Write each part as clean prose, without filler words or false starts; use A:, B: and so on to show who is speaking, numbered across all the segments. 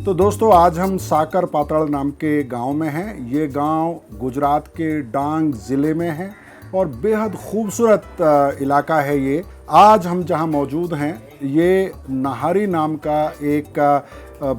A: तो दोस्तों आज हम साकर पातड़ नाम के गांव में हैं। ये गांव गुजरात के डांग ज़िले में है और बेहद खूबसूरत इलाका है ये। आज हम जहां मौजूद हैं ये नाहारी नाम का एक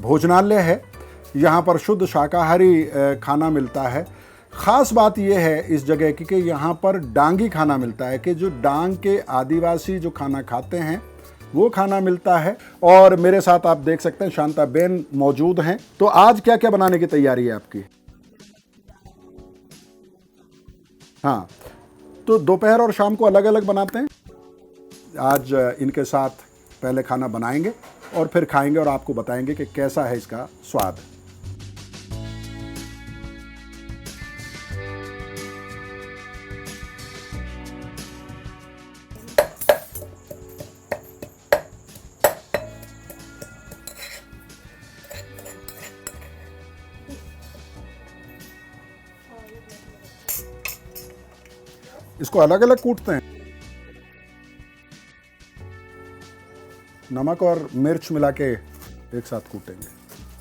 A: भोजनालय है। यहाँ पर शुद्ध शाकाहारी खाना मिलता है। ख़ास बात यह है इस जगह की कि यहाँ पर डांगी खाना मिलता है, कि जो डांग के आदिवासी जो खाना खाते हैं वो खाना मिलता है। और मेरे साथ आप देख सकते हैं शांता बेन मौजूद हैं। तो आज क्या क्या बनाने की तैयारी है आपकी? हाँ, तो दोपहर और शाम को अलग अलग बनाते हैं। आज इनके साथ पहले खाना बनाएंगे और फिर खाएंगे और आपको बताएंगे कि कैसा है इसका स्वाद। इसको अलग अलग कूटते हैं, नमक और मिर्च मिला के एक साथ कूटेंगे।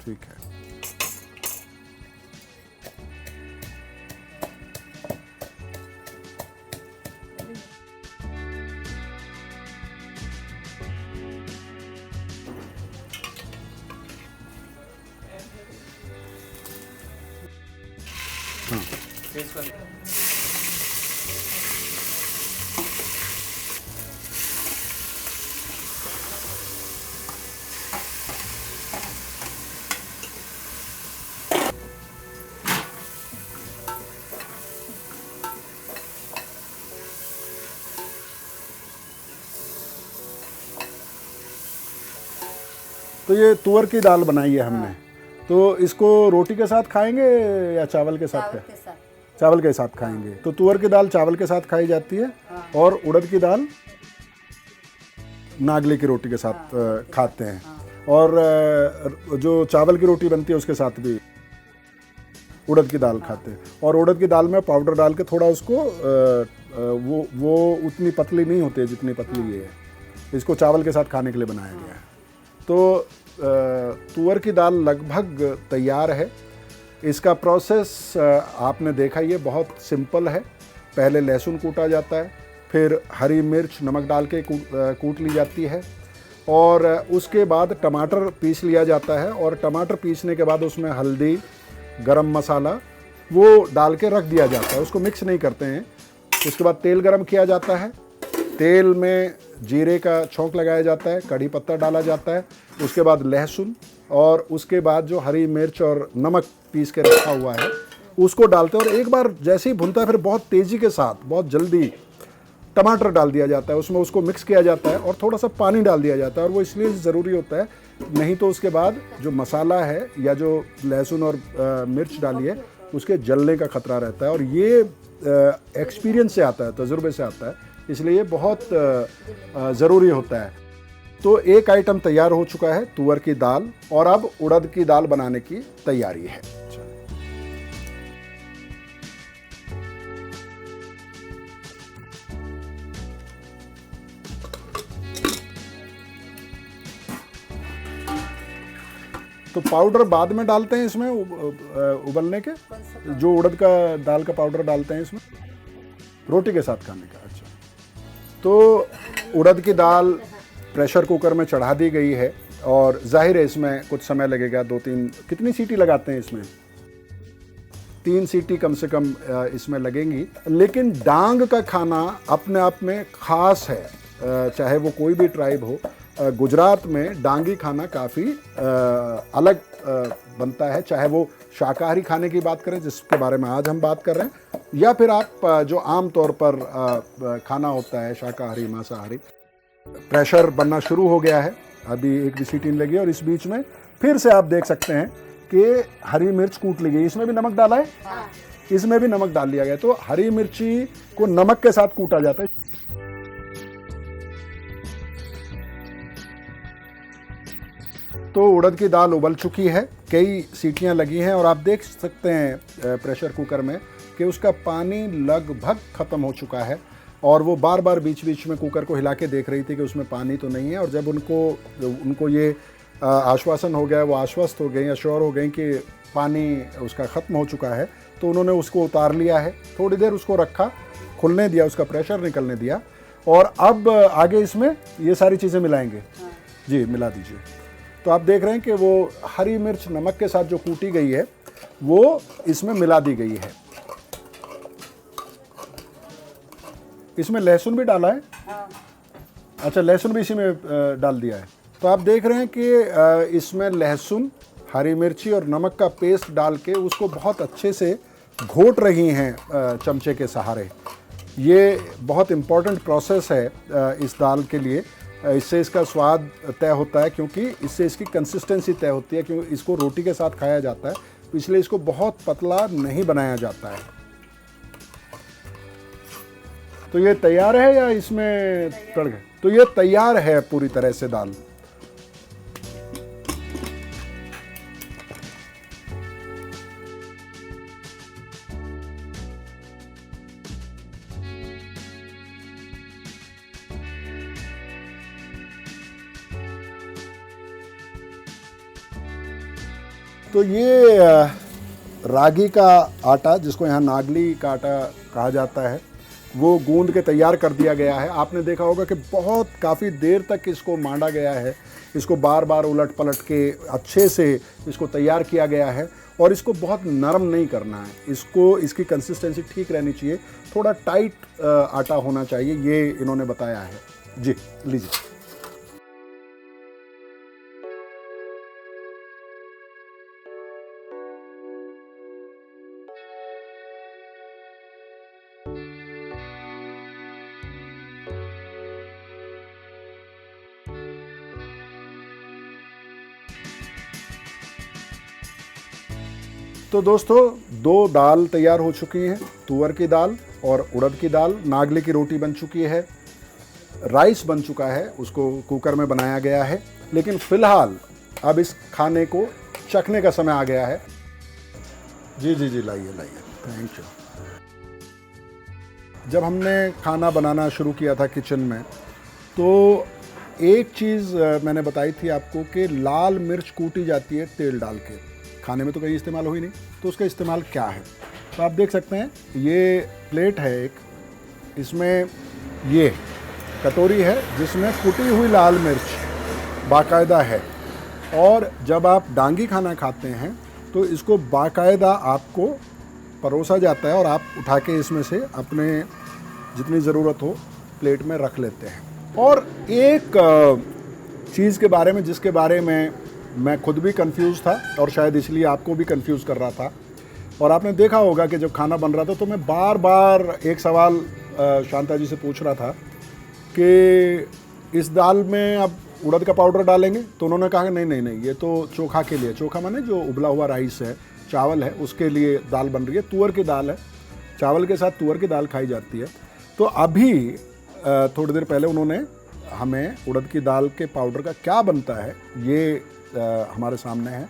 A: ठीक है। तो ये तुअर की दाल बनाई है हमने। तो इसको रोटी के साथ खाएंगे या चावल के साथ? चावल के साथ खाएंगे। तो तुअर की दाल चावल के साथ खाई जाती है और उड़द की दाल नागले की रोटी के साथ खाते हैं। और जो चावल की रोटी बनती है उसके साथ भी उड़द की दाल खाते हैं। और उड़द की दाल में पाउडर डाल के थोड़ा उसको वो उतनी पतली नहीं होती है जितनी पतली ये है। इसको चावल के साथ खाने के लिए बनाया गया है। तो तुअर की दाल लगभग तैयार है। इसका प्रोसेस आपने देखा, ये बहुत सिंपल है। पहले लहसुन कूटा जाता है, फिर हरी मिर्च नमक डाल के कूट ली जाती है और उसके बाद टमाटर पीस लिया जाता है। और टमाटर पीसने के बाद उसमें हल्दी, गरम मसाला वो डाल के रख दिया जाता है। उसको मिक्स नहीं करते हैं। उसके बाद तेल गरम किया जाता है। तेल में जीरे का छौंक लगाया जाता है, कड़ी पत्ता डाला जाता है, उसके बाद लहसुन और उसके बाद जो हरी मिर्च और नमक पीस के रखा हुआ है उसको डालते हैं। और एक बार जैसे ही भुनता है फिर बहुत तेज़ी के साथ, बहुत जल्दी टमाटर डाल दिया जाता है उसमें। उसको मिक्स किया जाता है और थोड़ा सा पानी डाल दिया जाता है। और वो इसलिए ज़रूरी होता है, नहीं तो उसके बाद जो मसाला है या जो लहसुन और मिर्च डाली है उसके जलने का खतरा रहता है। और ये एक्सपीरियंस से आता है, तजुर्बे से आता है, इसलिए ये बहुत ज़रूरी होता है। तो एक आइटम तैयार हो चुका है, तुअर की दाल, और अब उड़द की दाल बनाने की तैयारी है। तो पाउडर बाद में डालते हैं इसमें उबलने के, जो उड़द का दाल का पाउडर डालते हैं इसमें रोटी के साथ खाने का। अच्छा, तो उड़द की दाल प्रेशर कुकर में चढ़ा दी गई है और जाहिर है इसमें कुछ समय लगेगा। 2-3 कितनी सीटी लगाते हैं इसमें? 3 सीटी कम से कम इसमें लगेंगी। लेकिन डांग का खाना अपने आप में ख़ास है, चाहे वो कोई भी ट्राइब हो। गुजरात में डांगी खाना काफ़ी अलग बनता है, चाहे वो शाकाहारी खाने की बात करें जिसके बारे में आज हम बात कर रहे हैं, या फिर आप जो आम तौर पर खाना होता है शाकाहारी मांसाहारी। प्रेशर बनना शुरू हो गया है, अभी एक भी सीटी नहीं लगी। और इस बीच में फिर से आप देख सकते हैं कि हरी मिर्च कूट ली गई। इसमें भी नमक डाला है, इसमें भी नमक डाल लिया गया। तो हरी मिर्ची को नमक के साथ कूटा जाता है। तो उड़द की दाल उबल चुकी है, कई सीटियां लगी हैं और आप देख सकते हैं प्रेशर कुकर में कि उसका पानी लगभग ख़त्म हो चुका है। और वो बार बार बीच बीच में कुकर को हिला के देख रही थी कि उसमें पानी तो नहीं है। और जब उनको ये आश्वासन हो गया, वो आश्वस्त हो गई, अश्योर हो गई कि पानी उसका ख़त्म हो चुका है, तो उन्होंने उसको उतार लिया है, थोड़ी देर उसको रखा, खुलने दिया, उसका प्रेशर निकलने दिया, और अब आगे इसमें ये सारी चीज़ें मिलाएंगे। जी मिला दीजिए। तो आप देख रहे हैं कि वो हरी मिर्च नमक के साथ जो कूटी गई है वो इसमें मिला दी गई है। इसमें लहसुन भी डाला है। अच्छा, लहसुन भी इसी में डाल दिया है। तो आप देख रहे हैं कि इसमें लहसुन, हरी मिर्ची और नमक का पेस्ट डाल के उसको बहुत अच्छे से घोट रही हैं चमचे के सहारे। ये बहुत इम्पॉर्टेंट प्रोसेस है इस दाल के लिए। इससे इसका स्वाद तय होता है, क्योंकि इससे इसकी कंसिस्टेंसी तय होती है, क्योंकि इसको रोटी के साथ खाया जाता है, तो इसलिए इसको बहुत पतला नहीं बनाया जाता है। तो ये तैयार है या इसमें तड़ गए? तो ये तैयार है पूरी तरह से दाल। तो ये रागी का आटा, जिसको यहाँ नागली का आटा कहा जाता है, वो गूंद के तैयार कर दिया गया है। आपने देखा होगा कि बहुत काफ़ी देर तक इसको मांडा गया है, इसको बार बार उलट पलट के अच्छे से इसको तैयार किया गया है, और इसको बहुत नरम नहीं करना है, इसको इसकी कंसिस्टेंसी ठीक रहनी चाहिए, थोड़ा टाइट आटा होना चाहिए, ये इन्होंने बताया है। जी लीजिए। तो दोस्तों, दो दाल तैयार हो चुकी हैं, तुअर की दाल और उड़द की दाल। नागले की रोटी बन चुकी है, राइस बन चुका है, उसको कुकर में बनाया गया है। लेकिन फ़िलहाल अब इस खाने को चखने का समय आ गया है। जी जी जी, लाइए लाइए, थैंक यू। जब हमने खाना बनाना शुरू किया था किचन में, तो एक चीज़ मैंने बताई थी आपको कि लाल मिर्च कूटी जाती है तेल डाल के। खाने में तो कहीं इस्तेमाल हुई नहीं, तो उसका इस्तेमाल क्या है? तो आप देख सकते हैं, ये प्लेट है एक, इसमें ये कटोरी है जिसमें कुटी हुई लाल मिर्च बाकायदा है। और जब आप डांगी खाना खाते हैं तो इसको बाकायदा आपको परोसा जाता है, और आप उठा के इसमें से अपने जितनी ज़रूरत हो प्लेट में रख लेते हैं। और एक चीज़ के बारे में, जिसके बारे में मैं खुद भी कंफ्यूज था, और शायद इसलिए आपको भी कंफ्यूज कर रहा था, और आपने देखा होगा कि जब खाना बन रहा था तो मैं बार बार एक सवाल शांता जी से पूछ रहा था कि इस दाल में अब उड़द का पाउडर डालेंगे? तो उन्होंने कहा कि नहीं नहीं नहीं, ये तो चोखा के लिए, चोखा माने जो उबला हुआ राइस है, चावल है, उसके लिए दाल बन रही है। तुअर की दाल है, चावल के साथ तुअर की दाल खाई जाती है। तो अभी थोड़ी देर पहले उन्होंने हमें उड़द की दाल के पाउडर का क्या बनता है ये हमारे सामने है।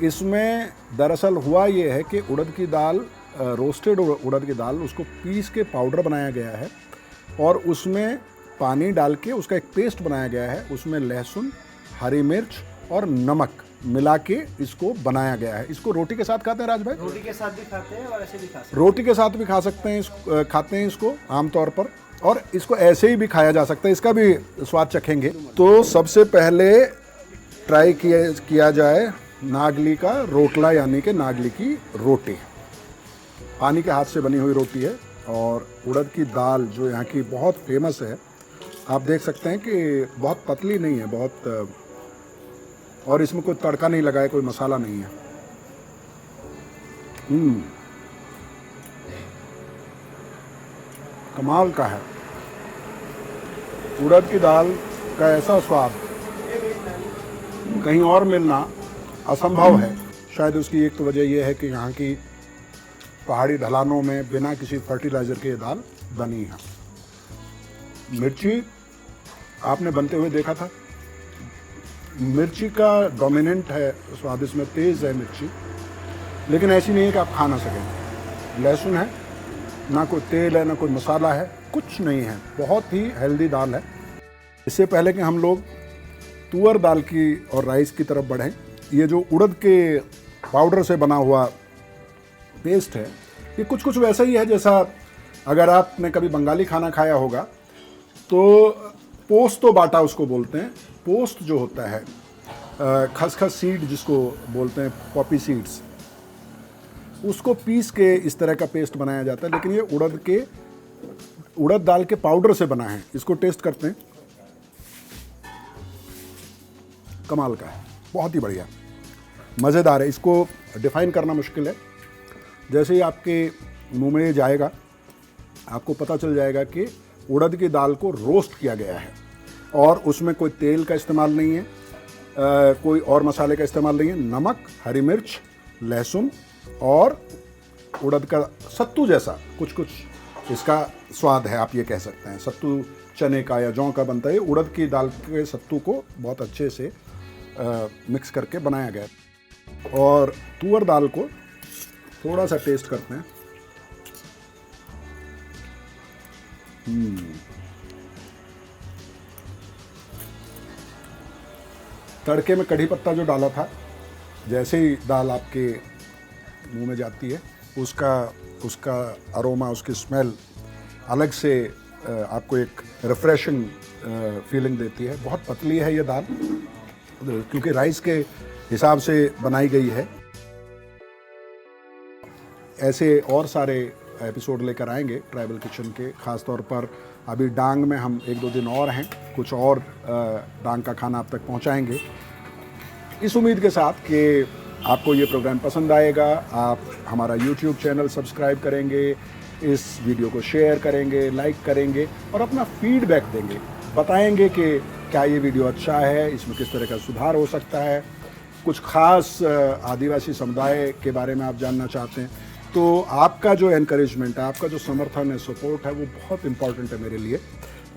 A: इसमें दरअसल हुआ ये है कि उड़द की दाल, रोस्टेड उड़द की दाल, उसको पीस के पाउडर बनाया गया है, और उसमें पानी डाल के उसका एक पेस्ट बनाया गया है। उसमें लहसुन, हरी मिर्च और नमक मिला के इसको बनाया गया है। इसको रोटी के साथ खाते हैं राज भाई?
B: रोटी के साथ भी खाते हैं और ऐसे भी खा सकते हैं।
A: रोटी के साथ भी खा सकते हैं, खाते हैं इसको आमतौर पर, और इसको ऐसे ही भी खाया जा सकता है। इसका भी स्वाद चखेंगे। तो सबसे पहले ट्राई किया जाए नागली का रोटला, यानी कि नागली की रोटी। पानी के हाथ से बनी हुई रोटी है, और उड़द की दाल जो यहाँ की बहुत फेमस है, आप देख सकते हैं कि बहुत पतली नहीं है, बहुत, और इसमें कोई तड़का नहीं लगा है, कोई मसाला नहीं है। कमाल का है। उड़द की दाल का ऐसा स्वाद कहीं और मिलना असंभव है। शायद उसकी एक तो वजह यह है कि यहाँ की पहाड़ी ढलानों में बिना किसी फर्टिलाइज़र के ये दाल बनी है। मिर्ची आपने बनते हुए देखा था, मिर्ची का डोमिनेंट है स्वाद, इसमें तेज़ है मिर्ची, लेकिन ऐसी नहीं है कि आप खा ना सकें। लहसुन है, ना कोई तेल है, ना कोई मसाला है, कुछ नहीं है, बहुत ही हेल्दी दाल है। इससे पहले कि हम लोग तुअर दाल की और राइस की तरफ बढ़ें। ये जो उड़द के पाउडर से बना हुआ पेस्ट है, ये कुछ कुछ वैसा ही है जैसा अगर आपने कभी बंगाली खाना खाया होगा तो पोस्तो बाटा उसको बोलते हैं। पोस्ट जो होता है, खसखस सीड जिसको बोलते हैं, पॉपी सीड्स, उसको पीस के इस तरह का पेस्ट बनाया जाता है। लेकिन ये उड़द दाल के पाउडर से बना है। इसको टेस्ट करते हैं। कमाल का है, बहुत ही बढ़िया, मज़ेदार है। इसको डिफ़ाइन करना मुश्किल है। जैसे ही आपके मुंह में जाएगा आपको पता चल जाएगा कि उड़द की दाल को रोस्ट किया गया है और उसमें कोई तेल का इस्तेमाल नहीं है, कोई और मसाले का इस्तेमाल नहीं है। नमक, हरी मिर्च, लहसुन और उड़द का सत्तू जैसा कुछ कुछ इसका स्वाद है, आप ये कह सकते हैं। सत्तू चने का या जौ का बनता है। उड़द की दाल के सत्तू को बहुत अच्छे से मिक्स करके बनाया गया। और तुअर दाल को थोड़ा सा टेस्ट करते हैं। तड़के में कढ़ी पत्ता जो डाला था, जैसे ही दाल आपके मुंह में जाती है उसका अरोमा, उसकी स्मेल अलग से आपको एक रिफ्रेशिंग फीलिंग देती है। बहुत पतली है ये दाल क्योंकि राइस के हिसाब से बनाई गई है। ऐसे और सारे एपिसोड लेकर आएंगे ट्राइबल किचन के। ख़ास तौर पर अभी डांग में हम 1-2 दिन और हैं, कुछ और डांग का खाना आप तक पहुंचाएंगे, इस उम्मीद के साथ कि आपको ये प्रोग्राम पसंद आएगा। आप हमारा YouTube चैनल सब्सक्राइब करेंगे, इस वीडियो को शेयर करेंगे, लाइक करेंगे और अपना फीडबैक देंगे, बताएंगे कि क्या ये वीडियो अच्छा है, इसमें किस तरह का सुधार हो सकता है, कुछ ख़ास आदिवासी समुदाय के बारे में आप जानना चाहते हैं। तो आपका जो एनकरेजमेंट है, आपका जो समर्थन है, सपोर्ट है, वो बहुत इम्पॉर्टेंट है मेरे लिए।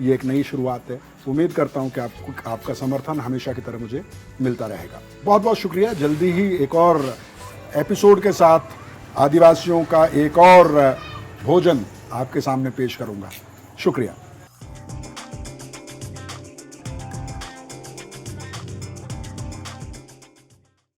A: ये एक नई शुरुआत है। उम्मीद करता हूँ कि आपका समर्थन हमेशा की तरह मुझे मिलता रहेगा। बहुत बहुत शुक्रिया। जल्दी ही एक और एपिसोड के साथ आदिवासियों का एक और भोजन आपके सामने पेश करूँगा। शुक्रिया।